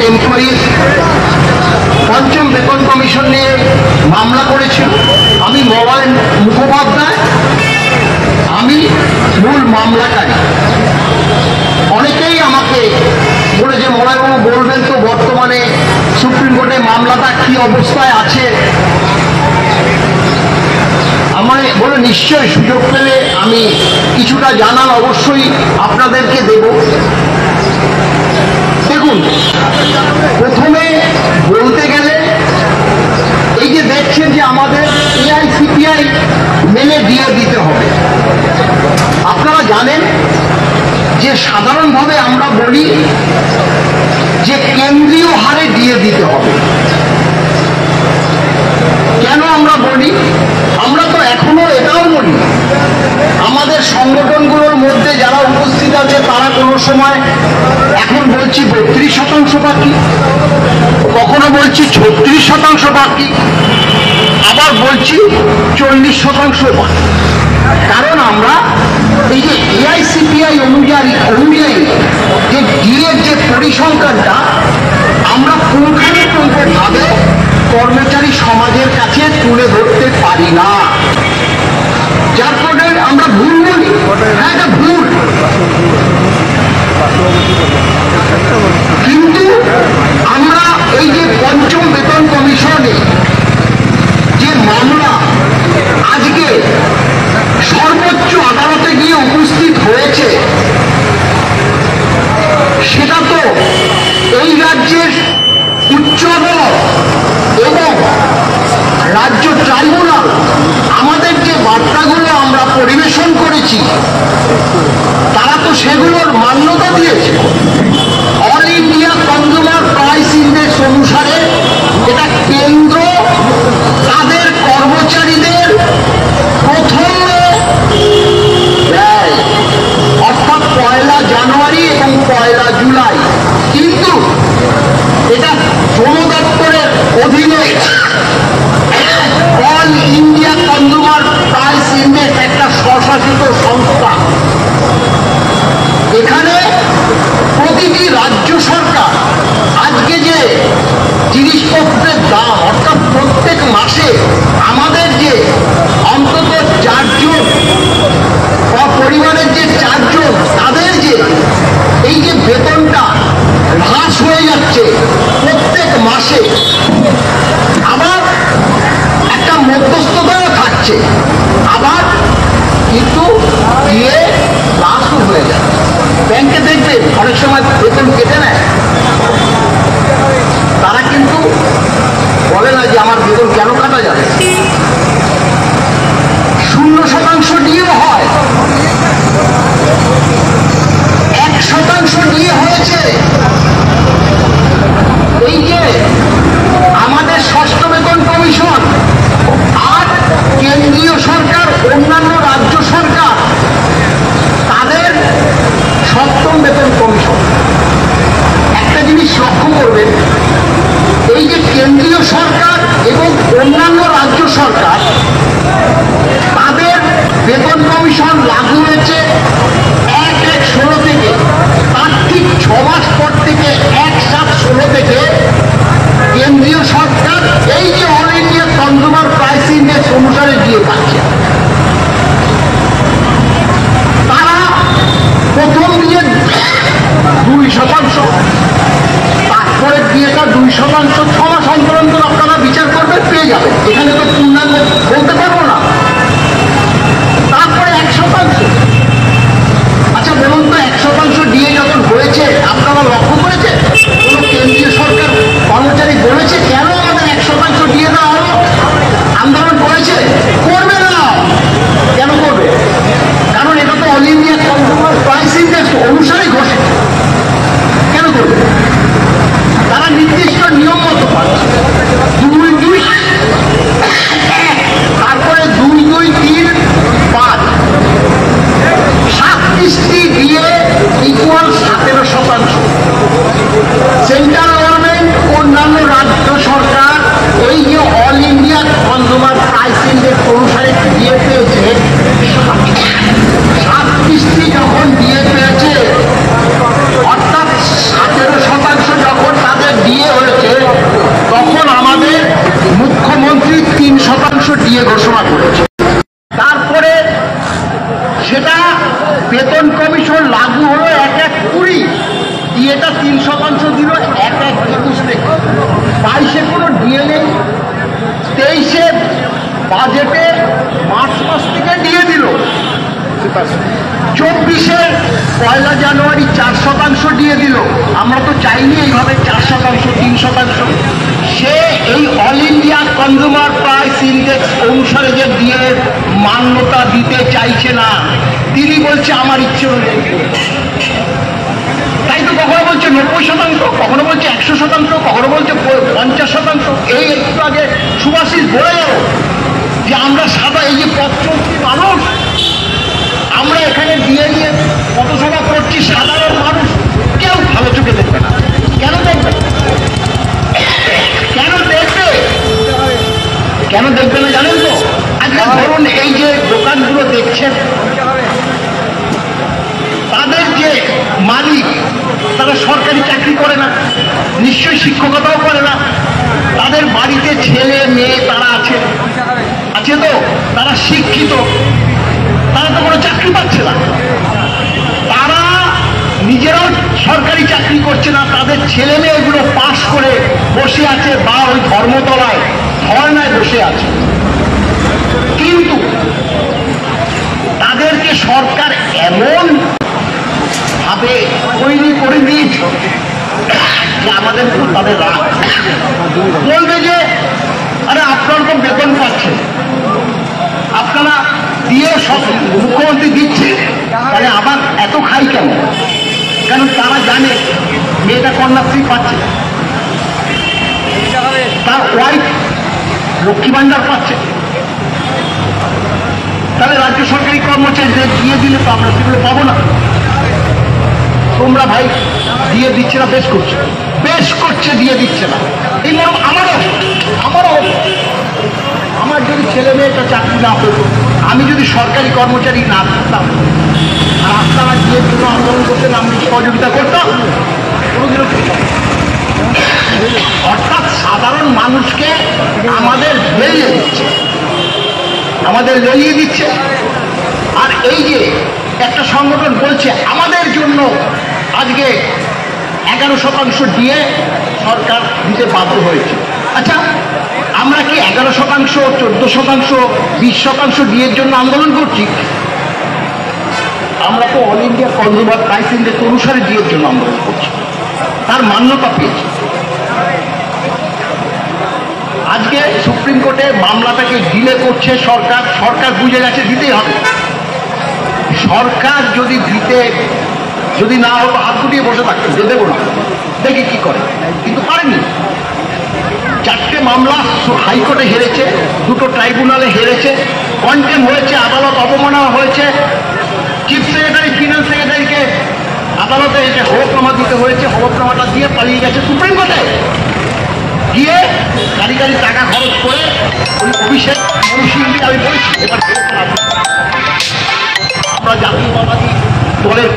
Employees পঞ্চম বেতন commission নিয়ে মামলা করেছিল। আমি মোবাইল মুখোপাধ্যায়, আমি মূল মামলাকারী। অনেকেই আমাকে বলেছে মলয়বাবু বলবেন তো বর্তমানে সুপ্রিম কোর্টে মামলাটা কি অবস্থায় আছে। আমায় বলে নিশ্চয়ই সুযোগ পেলে আমি কিছুটা জানান অবশ্যই আপনাদেরকে দেব। দেখুন, প্রথমে বলতে গেলে এই যে দেখছেন যে আমাদের এআইসিপিআই মেনে দিয়ে দিতে হবে। আপনারা জানেন যে সাধারণভাবে আমরা বলি যে কেন্দ্রীয় হারে দিয়ে দিতে হবে। কেন আমরা বলি? আমরা তো এখনো এটাও বলি আমাদের সংগঠনগুলোর মধ্যে যারা উপস্থিত আছে তারা কোনো সময় এখন বলছি 32% বাকি, কখনো বলছি 36% বাকি, আবার বলছি 40% বাকি। কারণ আমরা এই যে এআইসিপিআই অনুযায়ী যে ডিএর যে পরিসংখ্যানটা আমরা পুঙ্খানুপুঙ্খভাবে কর্মচারী সমাজের কাছে তুলে ধরতে পারি না, যার ফলে আমরা ভুল বলি। হ্যাঁ, এটা ভুল, কিন্তু আমরা এই যে পঞ্চম বেতন কমিশনে যে মামলা আজকে সর্বোচ্চ আদালতে গিয়ে উপস্থিত হয়েছে, সেটা তো এই রাজ্যের উচ্চ আদালত এবং রাজ্য ট্রাইব্যুনাল আমাদের যে বার্তাগুলো আমরা পরিবেশন করেছি তারা তো সেগুলোর মান্যতা দিয়েছে। All India consumer price index অনুসারে এটা কেন্দ্র তাদের কর্মচারীদের প্রথম ব্যয় অর্থাৎ 1 জানুয়ারি এবং 1 জুলাই, কিন্তু এটা শ্রম দপ্তরের অধীনে all India consumer price index একটা স্বশাসিত সংস্থা। এখানে প্রতিটি রাজ্য সরকার আজকে যে জিনিসপত্রের দাম অর্থাৎ প্রত্যেক মাসে আমাদের যে অন্তত 4 জন বা পরিবারের যে 4 জন তাদের যে এই যে বেতনটা হ্রাস হয়ে যাচ্ছে প্রত্যেক মাসে, আবার একটা মধ্যস্থতাও থাকছে, আবার কিন্তু দিয়ে লাশও হয়ে যায়। ব্যাংকে দেখবেন অনেক সময় বেতন কেটে নেয়, তারা কিন্তু বলে না যে আমার বেতন কেন কাটা যাবে। 0% ডিএও হয়, 1% ডিএ হয়েছে। এই যে আমাদের ষষ্ঠ বেতন কমিশন আর কেন্দ্রীয় সরকার অন্যান্য রাজ্য সরকার তাদের সপ্তম বেতন কমিশন, একটা জিনিস লক্ষ্য করবেন, এই যে কেন্দ্রীয় সরকার এবং অন্যান্য রাজ্য সরকার তাদের বেতন কমিশন লাগু হয়েছে 1/1/16 থেকে, তার ঠিক 6 মাস পর থেকে 1/7/16 থেকে কেন্দ্রীয় সরকার এই যে all India consumer price index অনুসারে দিয়ে পাচ্ছে। তারা প্রথম দিয়ে 2%, তারপরে দিয়েটা 2%, 6 মাস অন্তর অন্তর আপনারা বিচার করবেন, পেয়ে যাবেন। এখানে তো পূর্ণাঙ্গ বলতে পারবো না। তারপরে 1%। আচ্ছা বলুন তো, 1% দিয়ে যখন হয়েছে আপনারা লক্ষ্য করেছে কোন কেন্দ্রীয় সরকার কর্মচারী বলেছে কেন আমাদের 1% দিয়ে দেওয়া হলো? আন্দোলন করেছে? করবে না। কেন করবে? কারণ এটা তো all India consumer price index অনুসারে ঘোষিত। কেন করবে? তারা নির্দিষ্ট নিয়ম মতো পাচ্ছে। 2-2, তারপরে 2-2-3, 5, 37টি দিয়ে ইকুয়াল 17%। সেন্ট্রাল গভর্নমেন্ট অন্যান্য রাজ্য সরকার এই যে all India consumer price index অনুসারে দিয়ে পেয়েছে, 37টি যখন দিয়ে পেয়েছে অর্থাৎ 17% যখন তাদের 22-এ কোনো ডিএ নেই, 23-এ বাজেটে মার্চ মাস থেকে দিয়ে দিল, 24-এর 1 জানুয়ারি 4% দিয়ে দিল। আমরা তো চাইনি এইভাবে 4%, 3%। সে এই all India consumer price index অনুসারে যে দিয়ে মান্যতা দিতে চাইছে না, তিনি বলছে আমার ইচ্ছে অনুযায়ী। তাই তো কখনো বলছে 90%, কখনো বলছে 100%, কখনো বলছে 50%। এই একটু আগে সুভাষিস বলে গেল যে আমরা সাদা এই যে পথচলতি মানুষ, আমরা এখানে দিয়ে নিয়ে পথসভা করছি, সাধারণ মানুষ কেউ ভালো চোখে দেখবে না। কেন দেখবে? কেন দেখবে? কেন দেখবে না জানেন তো? আজকে ধরুন এই যে দোকানগুলো দেখছেন, তাদের যে মালিক তারা সরকারি চাকরি করে না, নিশ্চয়ই শিক্ষকতাও করে না, তাদের বাড়িতে ছেলে মেয়ে তারা আছে তো, তারা শিক্ষিত, তারা তো কোনো চাকরি পাচ্ছে না, তারা নিজেরাও সরকারি চাকরি করছে না, তাদের ছেলে মেয়েগুলো পাশ করে বসে আছে বা ওই ধর্মতলায় ধর্নায় বসে আছে। কিন্তু তাদেরকে সরকার এমন ভাবে তৈরি করে দিয়েছে যে আমাদের তাদের রাগ বলবে যে আরে আপনারা তো বেতন পাচ্ছেন, আপনারা দিয়ে সব মুখ্যমন্ত্রী দিচ্ছে, তাহলে আবার এত খাই কেন? কারণ তারা জানে মেয়েটা কন্যাশ্রী পাচ্ছে, তার ওয়াইফ লক্ষ্মী ভাণ্ডার পাচ্ছে, তাহলে রাজ্য সরকারি কর্মচারীদের দিয়ে দিলে তো আমরা সেগুলো পাবো না। তোমরা ভাই দিয়ে দিচ্ছে না, বেশ করছে দিয়ে দিচ্ছে না। এই মরম আমারও আমার যদি ছেলে মেয়েটা চাকরি না হতো, আমি যদি সরকারি কর্মচারী না থাকতাম আর আপনারা দিয়ে জন্য আন্দোলন করতেন, আমি সহযোগিতা করতাম কোনোদিনও। অর্থাৎ সাধারণ মানুষকে আমাদের লেলিয়ে দিচ্ছে। আর এই যে একটা সংগঠন বলছে আমাদের জন্য আজকে 11% দিয়ে সরকার দিতে বাধ্য হয়েছে। আচ্ছা, আমরা কি 11%, 14%, 20% ডিএর জন্য আন্দোলন করছি? আমরা তো all India consumer price index অনুসারে ডিএর জন্য আন্দোলন করছি, তার মান্যতা পেয়েছি। আজকে সুপ্রিম কোর্টে মামলাটাকে ডিলে করছে সরকার বুঝে গেছে দিতেই হবে। সরকার যদি না হতো হাত গুটিয়ে বসে থাকতো যে দেবো না, দেখি কি করে, কিন্তু পারেনি। 4টে মামলা হাইকোর্টে হেরেছে, 2টো ট্রাইব্যুনালে হেরেছে, কন্টেম হয়েছে, আদালত অবমাননা হয়েছে, চিফ সেক্রেটারি ফিনান্স সেক্রেটারিকে আদালতে এসে হলফনামা দিতে হয়েছে, হলফনামাটা দিয়ে পালিয়ে গেছে সুপ্রিম কোর্টে, গিয়ে গাড়ি টাকা খরচ করে ওই অভিষেক মনুশিল্পী আমি বলছি এবার আমরা জাতীয়তাবাদী দলের